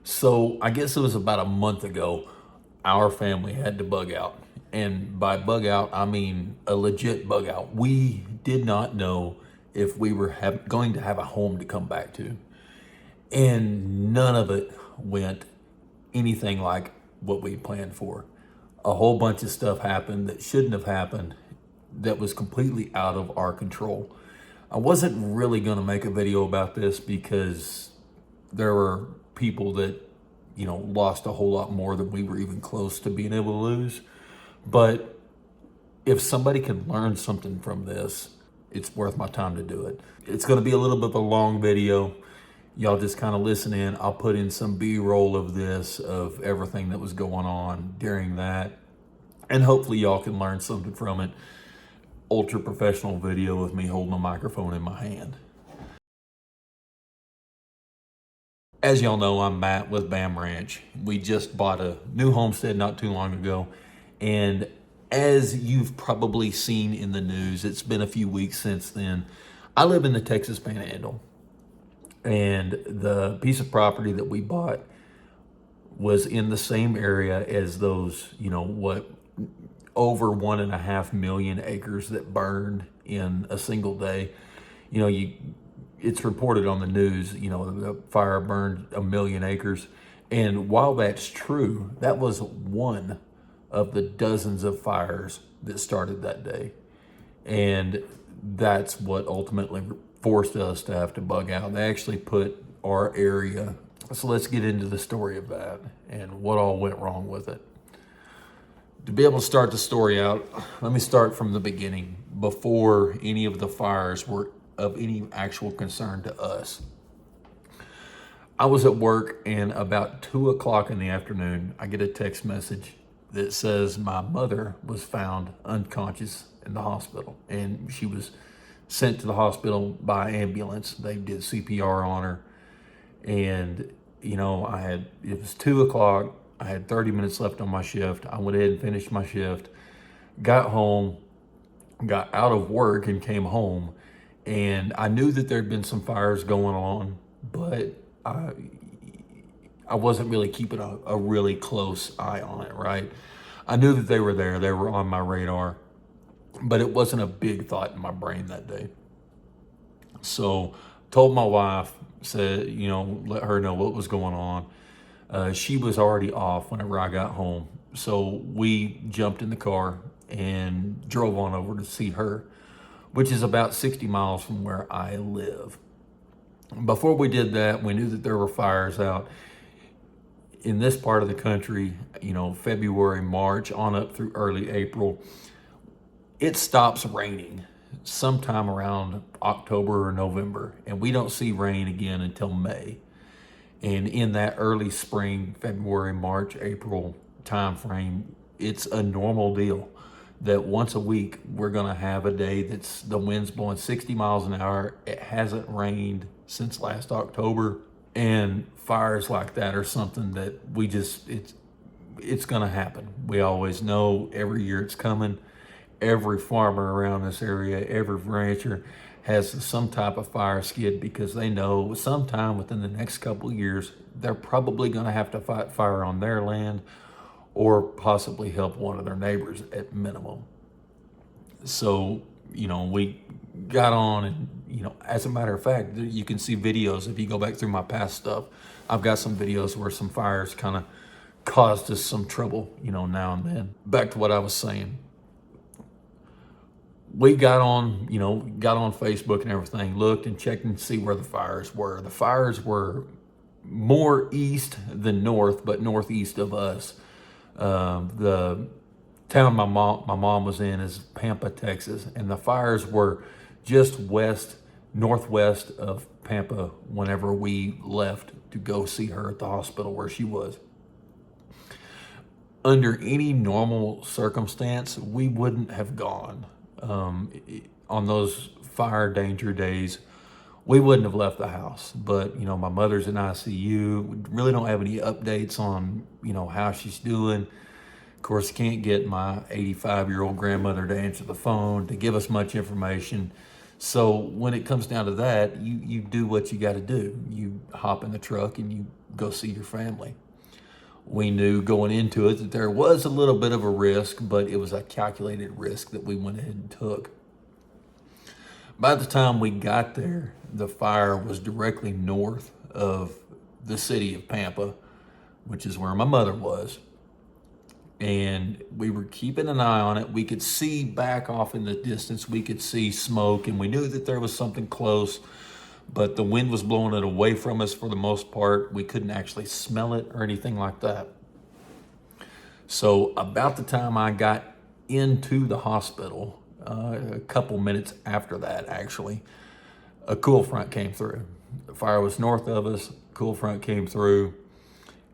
So I guess it was about a month ago, our family had to bug out. And by bug out, I mean a legit bug out. We did not know if we were going to have a home to come back to. And none of it went anything like what we planned for. A whole bunch of stuff happened that shouldn't have happened, that was completely out of our control. I wasn't really going to make a video about this because there were people that, lost a whole lot more than we were even close to being able to lose. But if somebody can learn something from this, it's worth my time to do it. It's going to be a little bit of a long video. Y'all just kind of listen in. I'll put in some B-roll of this, of everything that was going on during that. And hopefully y'all can learn something from it. Ultra professional video with me holding a microphone in my hand. As y'all know, I'm Matt with BAAM Ranch. We just bought a new homestead not too long ago. And as you've probably seen in the news, it's been a few weeks since then. I live in the Texas Panhandle. And the piece of property that we bought was in the same area as those, over 1.5 million acres that burned in a single day. It's reported on the news, the fire burned 1 million acres. And while that's true, that was one of the dozens of fires that started that day. And that's what ultimately forced us to have to bug out. They actually put our area. So let's get into the story of that and what all went wrong with it. To be able to start the story out, let me start from the beginning, before any of the fires were of any actual concern to us. I was at work, and about 2 o'clock in the afternoon, I get a text message that says my mother was found unconscious in the hospital, and she was sent to the hospital by ambulance. They did CPR on her, and it was 2 o'clock. I had 30 minutes left on my shift. I went ahead and finished my shift, got home, got out of work and came home. And I knew that there'd been some fires going on, but I wasn't really keeping a really close eye on it, right? I knew that they were there. They were on my radar, but it wasn't a big thought in my brain that day. So told my wife, said, let her know what was going on. She was already off whenever I got home. So we jumped in the car and drove on over to see her, which is about 60 miles from where I live. Before we did that, we knew that there were fires out in this part of the country, February, March, on up through early April. It stops raining sometime around October or November, and we don't see rain again until May. And in that early spring, February, March, April time frame, it's a normal deal that once a week we're going to have a day that's the wind's blowing 60 miles an hour. It hasn't rained since last October, and fires like that are something that it's going to happen. We always know every year it's coming. Every farmer around this area, every rancher has some type of fire skid, because they know sometime within the next couple of years they're probably going to have to fight fire on their land, or possibly help one of their neighbors at minimum. So, we got on, and, as a matter of fact, you can see videos. If you go back through my past stuff, I've got some videos where some fires kind of caused us some trouble, now and then. Back to what I was saying. We got on Facebook and everything, looked and checked and see where the fires were. The fires were more east than north, but northeast of us. The town my mom was in is Pampa, Texas, and the fires were just northwest of Pampa whenever we left to go see her at the hospital where she was. Under any normal circumstance, we wouldn't have gone. On those fire danger days, we wouldn't have left the house. But, my mother's in ICU. We really don't have any updates on, how she's doing. Of course, can't get my 85-year-old grandmother to answer the phone, to give us much information. So when it comes down to that, you do what you got to do. You hop in the truck and you go see your family. We knew going into it that there was a little bit of a risk, but it was a calculated risk that we went ahead and took. By the time we got there, the fire was directly north of the city of Pampa, which is where my mother was. And we were keeping an eye on it. We could see back off in the distance, we could see smoke, and we knew that there was something close, but the wind was blowing it away from us for the most part. We couldn't actually smell it or anything like that. So about the time I got into the hospital, a couple minutes after that actually, a cool front came through. The fire was north of us, cool front came through,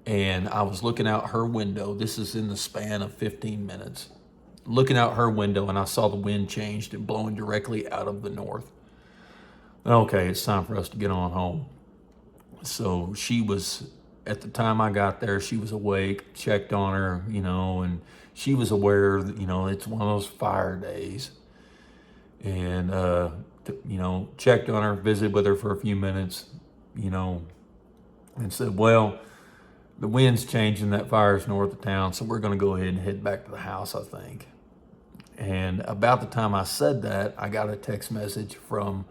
and I was looking out her window. This is in the span of 15 minutes. Looking out her window, and I saw the wind changed and blowing directly out of the north. Okay, it's time for us to get on home. So she was, at the time I got there, she was awake, checked on her, and she was aware that, it's one of those fire days. And, checked on her, visited with her for a few minutes, and said, well, the wind's changing, that fire's north of town, so we're going to go ahead and head back to the house, I think. And about the time I said that, I got a text message from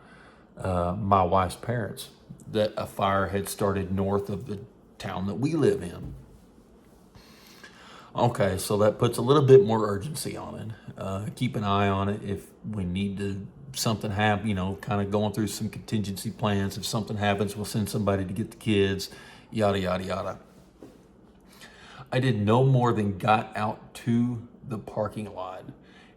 my wife's parents that a fire had started north of the town that we live in. Okay, so that puts a little bit more urgency on it. Keep an eye on it if we need to, something happen, kind of going through some contingency plans. If something happens, we'll send somebody to get the kids, yada, yada, yada. I did no more than got out to the parking lot.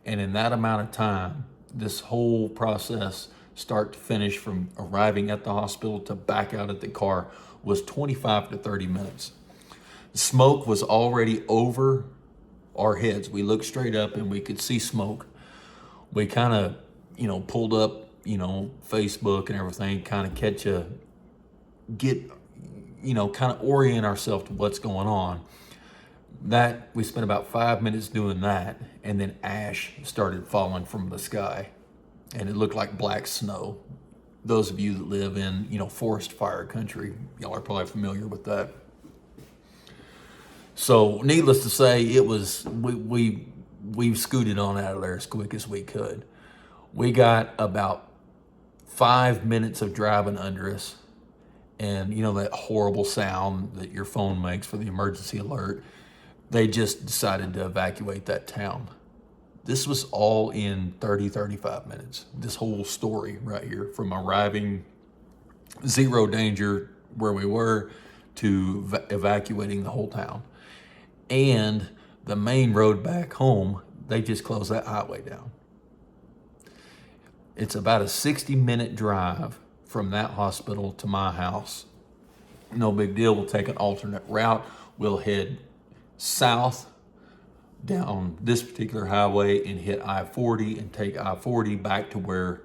And in that amount of time, this whole process, start to finish, from arriving at the hospital to back out at the car, was 25 to 30 minutes. The smoke was already over our heads. We looked straight up and we could see smoke. We kind of, pulled up, Facebook and everything, kind of kind of orient ourselves to what's going on. That, we spent about 5 minutes doing that, and then ash started falling from the sky, and it looked like black snow. Those of you that live in, forest fire country, y'all are probably familiar with that. So needless to say, it was, we scooted on out of there as quick as we could. We got about 5 minutes of driving under us, and that horrible sound that your phone makes for the emergency alert. They just decided to evacuate that town. This was all in 30, 35 minutes. This whole story right here, from arriving, zero danger where we were, to evacuating the whole town. And the main road back home, they just closed that highway down. It's about a 60-minute drive from that hospital to my house. No big deal. We'll take an alternate route. We'll head south down this particular highway and hit I-40 and take I-40 back to where,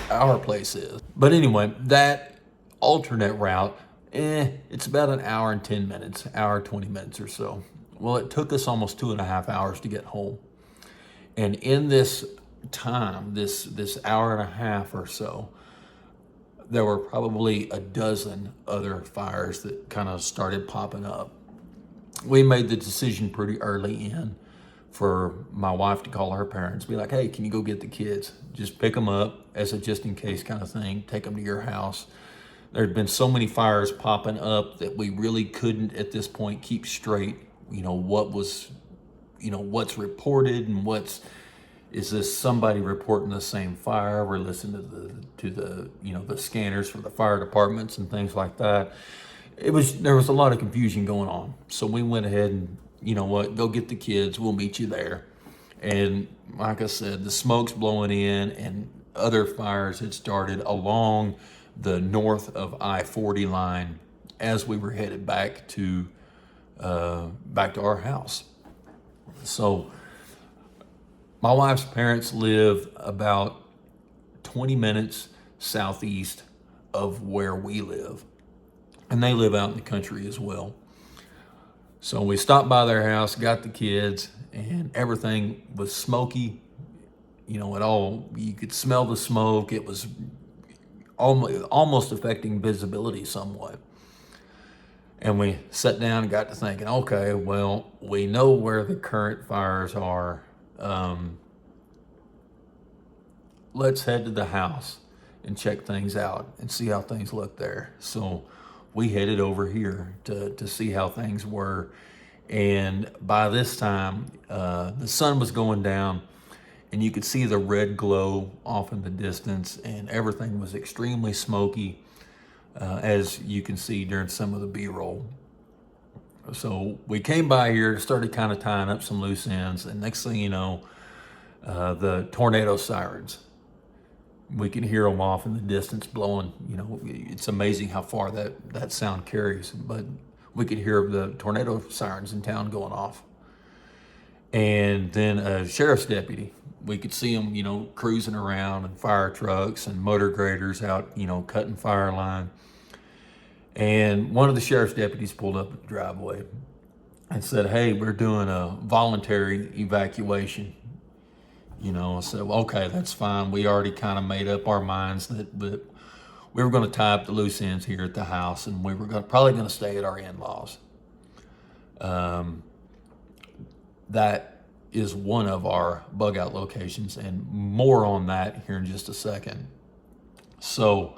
our place is. But anyway, that alternate route, it's about an hour and 10 minutes, hour, 20 minutes or so. Well, it took us almost 2.5 hours to get home. And in this time, this hour and a half or so, there were probably a dozen other fires that kind of started popping up. We made the decision pretty early in for my wife to call her parents, be like, hey, can you go get the kids? Just pick them up as a just in case kind of thing, take them to your house. There had been so many fires popping up that we really couldn't at this point keep straight, what was, what's reported and is this somebody reporting the same fire? We're listening to the scanners for the fire departments and things like that. There was a lot of confusion going on. So we went ahead and, go get the kids. We'll meet you there. And like I said, the smoke's blowing in and other fires had started along the north of I-40 line as we were headed back to our house. So my wife's parents live about 20 minutes southeast of where we live. And they live out in the country as well. So we stopped by their house, got the kids, and everything was smoky. you could smell the smoke. It was almost affecting visibility somewhat. And we sat down and got to thinking, okay, well, we know where the current fires are. Let's head to the house and check things out and see how things look there. So we headed over here to see how things were. And by this time, the sun was going down, and you could see the red glow off in the distance, and everything was extremely smoky, as you can see during some of the B-roll. So we came by here, started kind of tying up some loose ends, and next thing you know, the tornado sirens. We can hear them off in the distance blowing. It's amazing how far that sound carries, but we could hear the tornado sirens in town going off. And then a sheriff's deputy, we could see them, cruising around, and fire trucks and motor graders out, cutting fire line. And one of the sheriff's deputies pulled up at the driveway and said, "Hey, we're doing a voluntary evacuation." I said, well, okay, that's fine. We already kind of made up our minds that we were going to tie up the loose ends here at the house, and we were probably going to stay at our in-laws. That is one of our bug out locations, and more on that here in just a second. So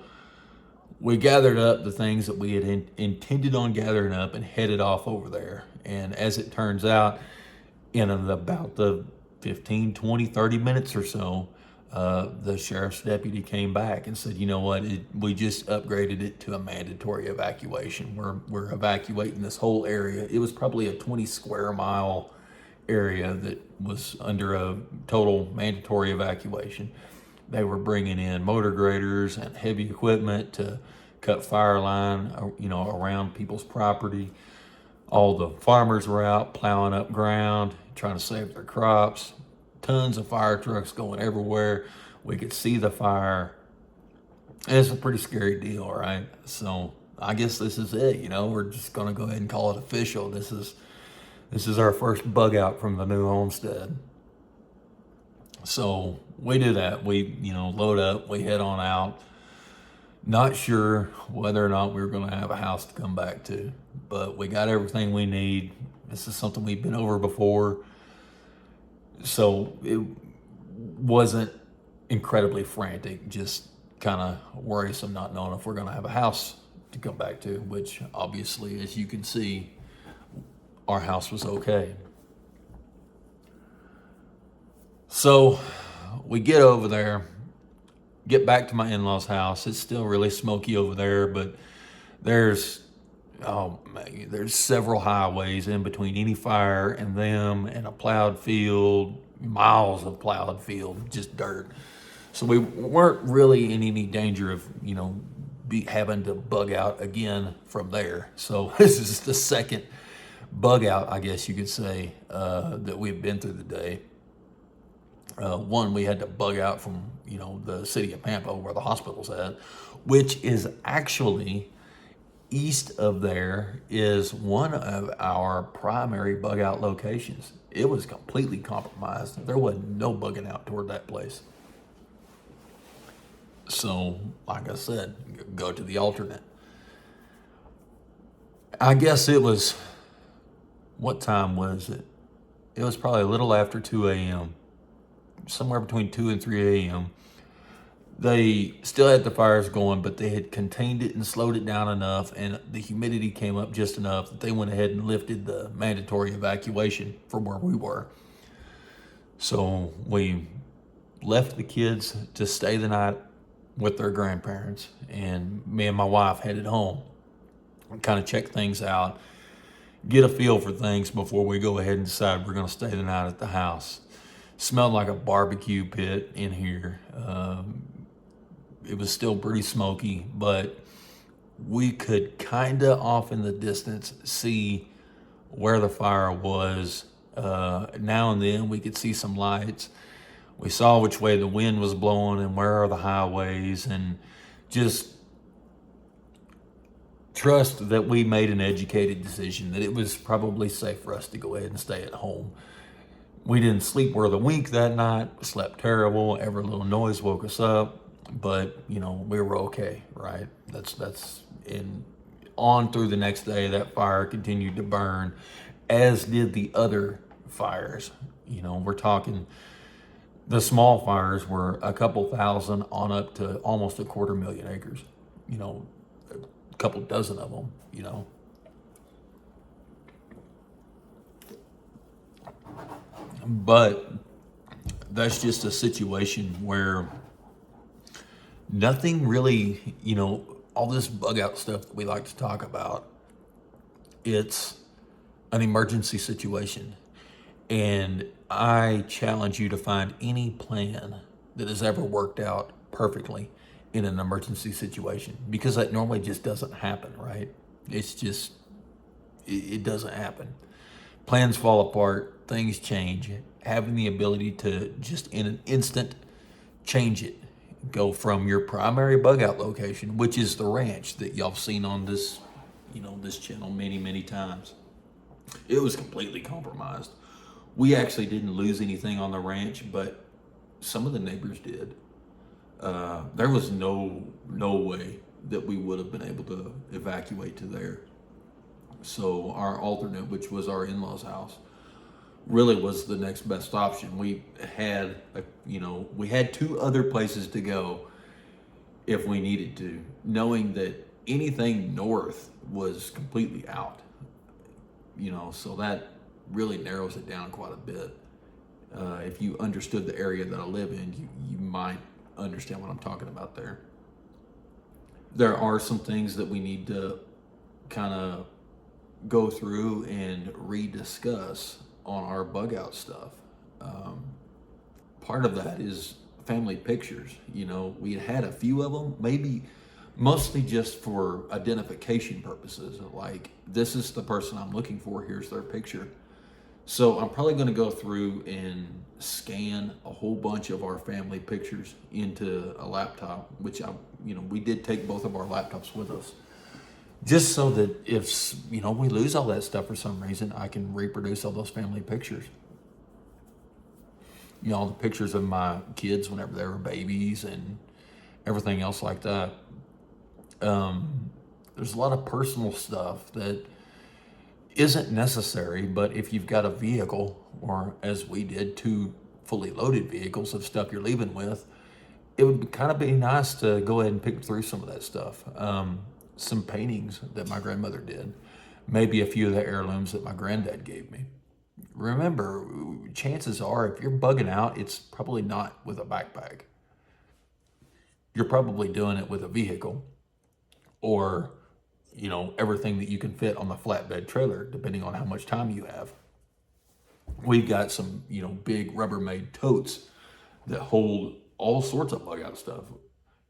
we gathered up the things that we had intended on gathering up and headed off over there. And as it turns out, in about the 15, 20, 30 minutes or so, the sheriff's deputy came back and said, "You know what, we just upgraded it to a mandatory evacuation. We're evacuating this whole area." It was probably a 20 square mile area that was under a total mandatory evacuation. They were bringing in motor graders and heavy equipment to cut fire line, around people's property. All the farmers were out plowing up ground, trying to save their crops. Tons of fire trucks going everywhere. We could see the fire. It's a pretty scary deal, right? So I guess this is it. We're just going to go ahead and call it official. This is our first bug out from the new homestead. So we do that. We load up. We head on out. Not sure whether or not we were going to have a house to come back to, but we got everything we need. This is something we've been over before, so it wasn't incredibly frantic, just kind of worrisome, not knowing if we're going to have a house to come back to, which obviously, as you can see, our house was okay. So we get over there, get back to my in-laws' house. It's still really smoky over there, but there's several highways in between any fire and them, and a plowed field, miles of plowed field, just dirt. So we weren't really in any danger of, having to bug out again from there. So this is the second bug out, I guess you could say, that we've been through the day. One, we had to bug out from, the city of Pampa where the hospital's at, which is actually east of there is one of our primary bug out locations. It was completely compromised. There wasn't no bugging out toward that place. So, like I said, go to the alternate. I guess it was, what time was it? It was probably a little after 2 a.m., somewhere between 2 and 3 a.m. They still had the fires going, but they had contained it and slowed it down enough, and the humidity came up just enough that they went ahead and lifted the mandatory evacuation from where we were. So we left the kids to stay the night with their grandparents, and me and my wife headed home and kind of check things out, get a feel for things before we go ahead and decide we're going to stay the night at the house. Smelled like a barbecue pit in here. It was still pretty smoky, but we could kind of off in the distance see where the fire was. Now and then we could see some lights. We saw which way the wind was blowing and where are the highways, and just trust that we made an educated decision that it was probably safe for us to go ahead and stay at home. We didn't sleep worth a wink that night, slept terrible, every little noise woke us up, but you know, we were okay, right? That's in on through the next day. That fire continued to burn, as did the other fires. You know, we're talking the small fires were a couple thousand on up to almost 250,000 acres. You know, a couple dozen of them, you know. But that's just a situation where nothing really, you know, all this bug out stuff that we like to talk about, it's an emergency situation. And I challenge you to find any plan that has ever worked out perfectly in an emergency situation, because that normally just doesn't happen, right? It's just, it doesn't happen. Plans fall apart, things change. Having the ability to just in an instant change it, go from your primary bug out location, which is the ranch that y'all have seen on this, you know, this channel many, many times. It was completely compromised. We actually didn't lose anything on the ranch, but some of the neighbors did. There was no way that we would have been able to evacuate to there. So our alternate, which was our in-laws' house, really was the next best option. We had, we had two other places to go if we needed to, knowing that anything north was completely out. You know, so that really narrows it down quite a bit. If you understood the area that I live in, you might understand what I'm talking about there. There are some things that we need to kind of go through and rediscuss on our bug out stuff. Part of that is family pictures. You know, we had a few of them, maybe mostly just for identification purposes. Like, this is the person I'm looking for, here's their picture. So I'm probably going to go through and scan a whole bunch of our family pictures into a laptop, which we did take both of our laptops with us, just so that if, we lose all that stuff for some reason, I can reproduce all those family pictures. You know, all the pictures of my kids whenever they were babies and everything else like that. There's a lot of personal stuff that isn't necessary, but if you've got a vehicle, or as we did, 2 fully loaded vehicles of stuff you're leaving with, it would kind of be nice to go ahead and pick through some of that stuff. Some paintings that my grandmother did, maybe a few of the heirlooms that my granddad gave me. Remember, chances are if you're bugging out, it's probably not with a backpack. You're probably doing it with a vehicle, or everything that you can fit on the flatbed trailer, depending on how much time you have. We've got some, big Rubbermaid totes that hold all sorts of bug out stuff,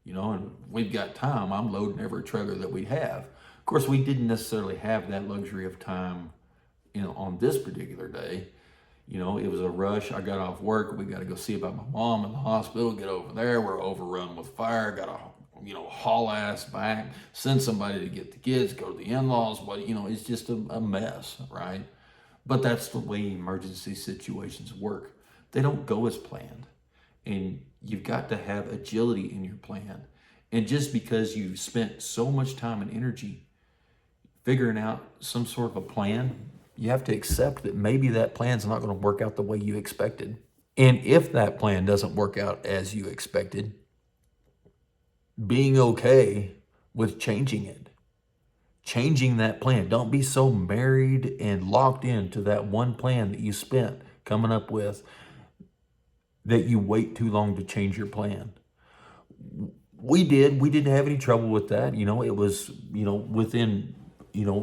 and we've got time. I'm loading every trailer that we have. Of course, we didn't necessarily have that luxury of time, on this particular day. It was a rush. I got off work. We got to go see about my mom in the hospital, get over there. We're overrun with fire. Got to haul ass back, send somebody to get the kids, go to the in-laws. But it's just a mess, right? But that's the way emergency situations work. They don't go as planned, and you've got to have agility in your plan. And just because you've spent so much time and energy figuring out some sort of a plan, you have to accept that maybe that plan's not going to work out the way you expected. And if that plan doesn't work out as you expected, being okay with changing it, changing that plan. Don't be so married and locked into that one plan that you spent coming up with that you wait too long to change your plan. We didn't have any trouble with that. It was, within,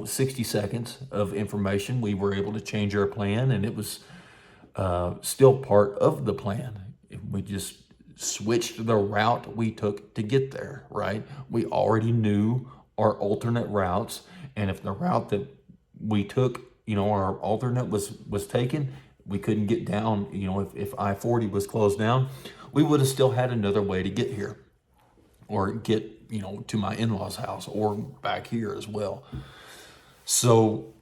60 seconds of information, we were able to change our plan, and it was still part of the plan. We just switched the route we took to get there, right? We already knew our alternate routes, and if the route that we took, our alternate was taken, we couldn't get down. If I-40 was closed down, we would have still had another way to get here, or get to my in-laws' house, or back here as well. So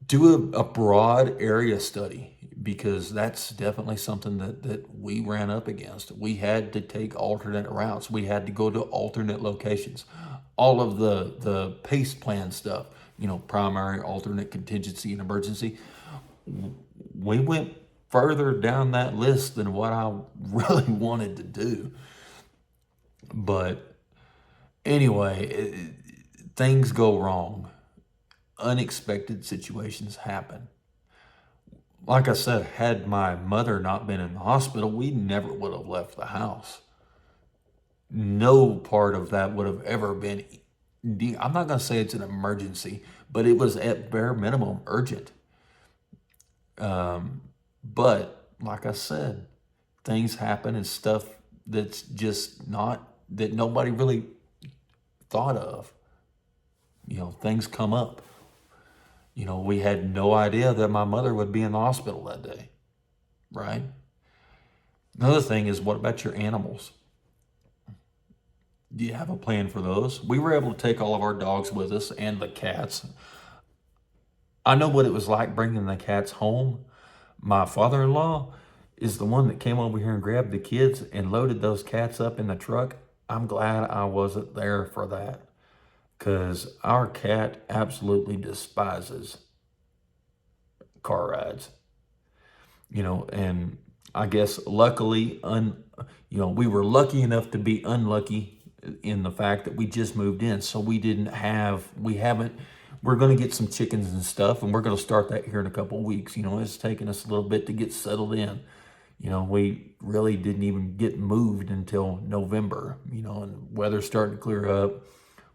do a broad area study. because that's definitely something that we ran up against. We had to take alternate routes. We had to go to alternate locations. All of the PACE plan stuff, primary, alternate, contingency, and emergency, we went further down that list than what I really wanted to do. But anyway, things go wrong. Unexpected situations happen. Like I said, had my mother not been in the hospital, we never would have left the house. No part of that would have ever been, I'm not going to say it's an emergency, but it was at bare minimum urgent. But like I said, things happen and stuff that's just not, that nobody really thought of. Things come up. We had no idea that my mother would be in the hospital that day, right? Another thing is, what about your animals? Do you have a plan for those? We were able to take all of our dogs with us and the cats. I know what it was like bringing the cats home. My father-in-law is the one that came over here and grabbed the kids and loaded those cats up in the truck. I'm glad I wasn't there for that, because our cat absolutely despises car rides. And I guess luckily, we were lucky enough to be unlucky in the fact that we just moved in. So we're going to get some chickens and stuff, and we're going to start that here in a couple of weeks. It's taken us a little bit to get settled in. We really didn't even get moved until November, and weather's starting to clear up.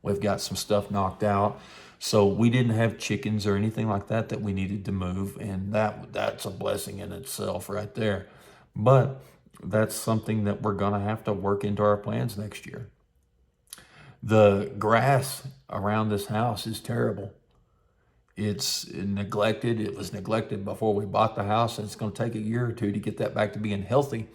We've got some stuff knocked out. So we didn't have chickens or anything like that we needed to move. And that's a blessing in itself right there. But that's something that we're going to have to work into our plans next year. The grass around this house is terrible. It's neglected. It was neglected before we bought the house, and it's going to take a year or two to get that back to being healthy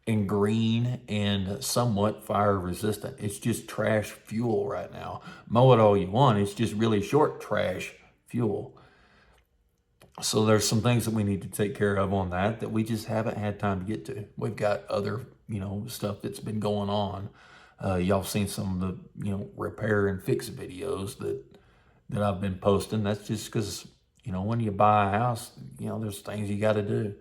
and green and somewhat fire resistant. It's just trash fuel right now. Mow it all you want. It's just really short trash fuel. So there's some things that we need to take care of on that we just haven't had time to get to. We've got other, stuff that's been going on. Y'all seen some of the, repair and fix videos that I've been posting. That's just because, when you buy a house, there's things you got to do.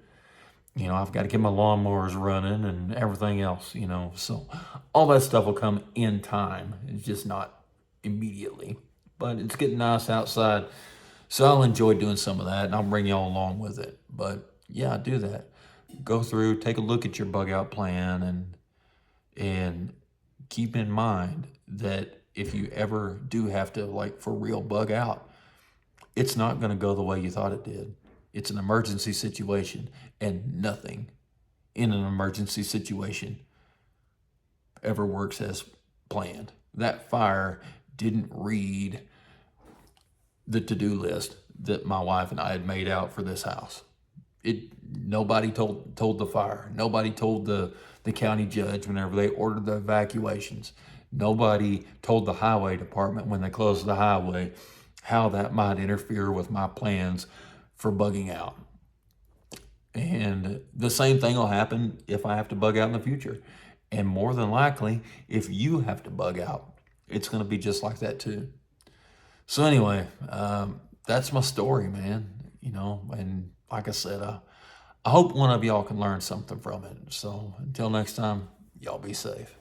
I've got to get my lawnmowers running and everything else, so all that stuff will come in time. It's just not immediately, but it's getting nice outside. So I'll enjoy doing some of that, and I'll bring y'all along with it. But yeah, do that. Go through, take a look at your bug out plan, and keep in mind that if you ever do have to, for real, bug out, it's not going to go the way you thought it did. It's an emergency situation, and nothing in an emergency situation ever works as planned. That fire didn't read the to-do list that my wife and I had made out for this house. Nobody told the fire. Nobody told the county judge whenever they ordered the evacuations. Nobody told the highway department when they closed the highway how that might interfere with my plans for bugging out. And the same thing will happen if I have to bug out in the future. And more than likely, if you have to bug out, it's going to be just like that too. So anyway, that's my story, man. And like I said, I hope one of y'all can learn something from it. So until next time, y'all be safe.